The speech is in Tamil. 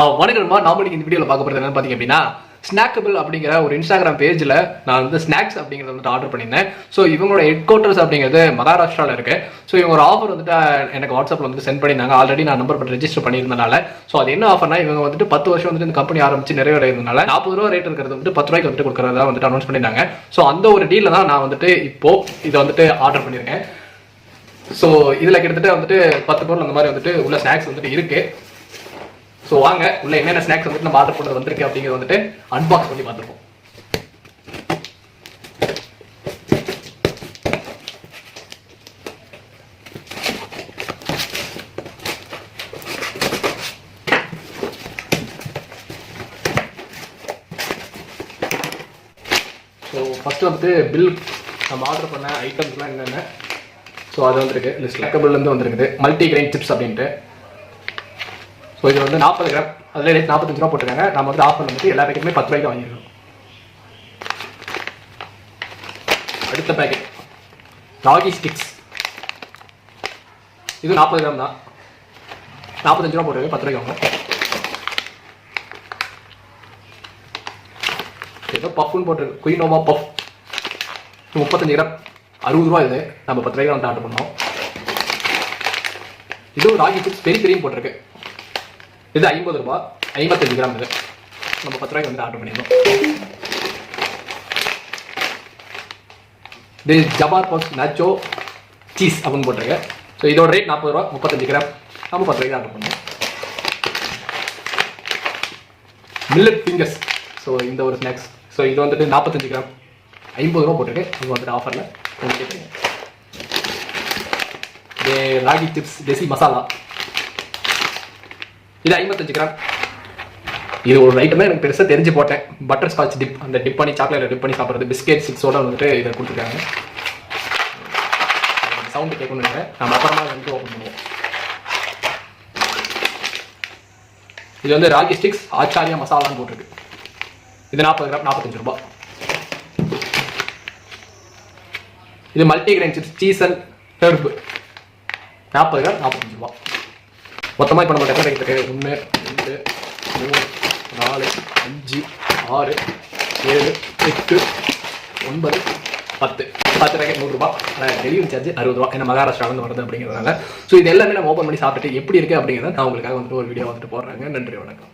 வணக்கம்மா. நாம இன்னைக்கு இந்த வீடியோவில் பார்க்க போகிறது என்னன்னு பார்த்தீங்க அப்படின்னா, ஸ்நாக்கபிள் அப்படிங்கிற ஒரு இன்ஸ்டாகிராம் பேஜில் நான் வந்து ஸ்நாக்ஸ் அப்படிங்கிறத வந்துட்டு ஆர்டர் பண்ணியிருந்தேன். ஸோ இவங்களோட ஹெட் குவார்ட்டர்ஸ் அப்படிங்கிறது மகாராஷ்டிராவில் இருக்குது. ஸோ இவங்க ஒரு ஆஃபர் வந்துட்டு எனக்கு வாட்ஸ்அப்பில் வந்து சென்ட் பண்ணியிருந்தாங்க. ஆல்ரெடி நான் நம்பர் போட்டு ரெஜிஸ்டர் பண்ணியிருந்தனால. ஸோ அது என்ன ஆஃபர்னா, இவங்க வந்துட்டு 10 வருஷம் வந்துட்டு இந்த கம்பெனி ஆரம்பிச்சு நிறைவேறதுனால 40 ரூபா ரேட் இருக்கிறது வந்துட்டு 10 ரூபாய்க்கு வந்துட்டு கொடுக்குறதா வந்துட்டு அனௌன்ஸ் பண்ணியிருந்தாங்க. ஸோ அந்த ஒரு டீலில் தான் நான் வந்துட்டு இப்போ இதை வந்துட்டு ஆர்டர் பண்ணியிருக்கேன். ஸோ இதில் கிட்டத்தட்ட வந்துட்டு 10 பொருள் அந்த மாதிரி வந்துட்டு உள்ள ஸ்நாக்ஸ் வந்துட்டு இருக்குது. ஸோ வாங்க உள்ள என்னென்ன ஸ்நாக்ஸ் வந்துட்டு நம்ம ஆர்டர் பண்ணது வந்திருக்கு அப்படிங்கிறது வந்துட்டு அன்பாக்ஸ் பண்ணி பார்த்துருப்போம். ஸோ ஃபர்ஸ்ட் வந்துட்டு பில் நம்ம ஆர்டர் பண்ண ஐட்டம்ஸ்லாம் என்னென்ன, ஸோ அது வந்துருக்கு லிஸ்ட். லக்கபிள்லேருந்து வந்துருக்குது மல்டி கிரெயின் சிப்ஸ் அப்படின்ட்டு. ஸோ இது வந்து 40 கிராம், அதில் ரேட் 45 ரூபா போட்டிருக்காங்க. நம்ம வந்து ஆஃபர் வந்துட்டு எல்லா பேக்கெட்டுமே 10 ரூபாய்க்கு வாங்கியிருக்கோம். அடுத்த பேக்கெட் ராகி ஸ்டிக்ஸ், இது 40 கிராம் தான், 45 ரூபா போட்டிருக்கு, 10 ரூபாய்க்கு வாங்கும். ஏதோ பஃப்னு போட்டிருக்கு, குயினோவா பஃப், 35 கிராம், 60 ரூபா. இது நம்ம 10 ரூபாய்க்கு வந்து ஆர்டர் பண்ணோம். இதுவும் ராகி ஸ்டிக்ஸ் பெரிய பெரியும் போட்டிருக்கு. இது 50 ரூபா, 55 கிராம். இது நம்ம 10 ரூபாய்க்கு வந்து ஆர்டர் பண்ணியிருந்தோம். இது ஜபார் பஃப் நாச்சோ சீஸ் அப்படின்னு போட்டிருக்கு. ஸோ இதோட ரேட் 40 ரூபா, 35 கிராம், நம்ம 10 ரூபாய்க்கு ஆர்டர் பண்ணோம். மில்லட் ஃபிங்கர்ஸ், ஸோ இந்த ஒரு ஸ்நாக்ஸ். ஸோ இது வந்துட்டு 45 கிராம், 50 ரூபா போட்டிருக்கு. இது வந்துட்டு ஆஃபரில் கேட்குறீங்க. இது ராகி சிப்ஸ் தேசி மசாலா, இது 55 கிராம். இது ஒரு ஐட்டமே எனக்கு பெருசாக தெரிஞ்சு போட்டேன். பட்டர் ஸ்காட்ச் டிப், அந்த டிப் பண்ணி சாக்லேட் டிப் பண்ணி சாப்பிட்றது, பிஸ்கெட் சிக்ஸோட வந்துட்டு இதை கொடுத்துருக்காங்க. சவுண்டு கேட்கணும் நினைக்கிறேன், நம்ம அப்புறமா வந்து ஓப்பன் பண்ணுவோம். இது வந்து ராகி ஸ்டிக்ஸ் ஆச்சாரியா மசாலான்னு போட்டிருக்கு. இது 40 கிராம், 45 ரூபா. இது multi grain chips cheese and herb, 40 gram, 45 ரூபா. மொத்தமாக இப்போ நம்ம எத்தனை பேக்கெட் இருக்குது? 1 2 3 4 5 6 7 8 9 10 பேக்கெட் 100 ரூபா. டெலிவரி சார்ஜ் 60 ரூபா. ஏன்னா மகாராஷ்டிராவிலேருந்து வருது அப்படிங்கிறதுனால. ஸோ இது எல்லாமே நம்ம ஓப்பன் பண்ணி சாப்பிட்டுட்டு எப்படி இருக்குது அப்படிங்கிறத நான் உங்களுக்காக வந்துட்டு ஒரு வீடியோ வந்துட்டு போடுறாங்க. நன்றி, வணக்கம்.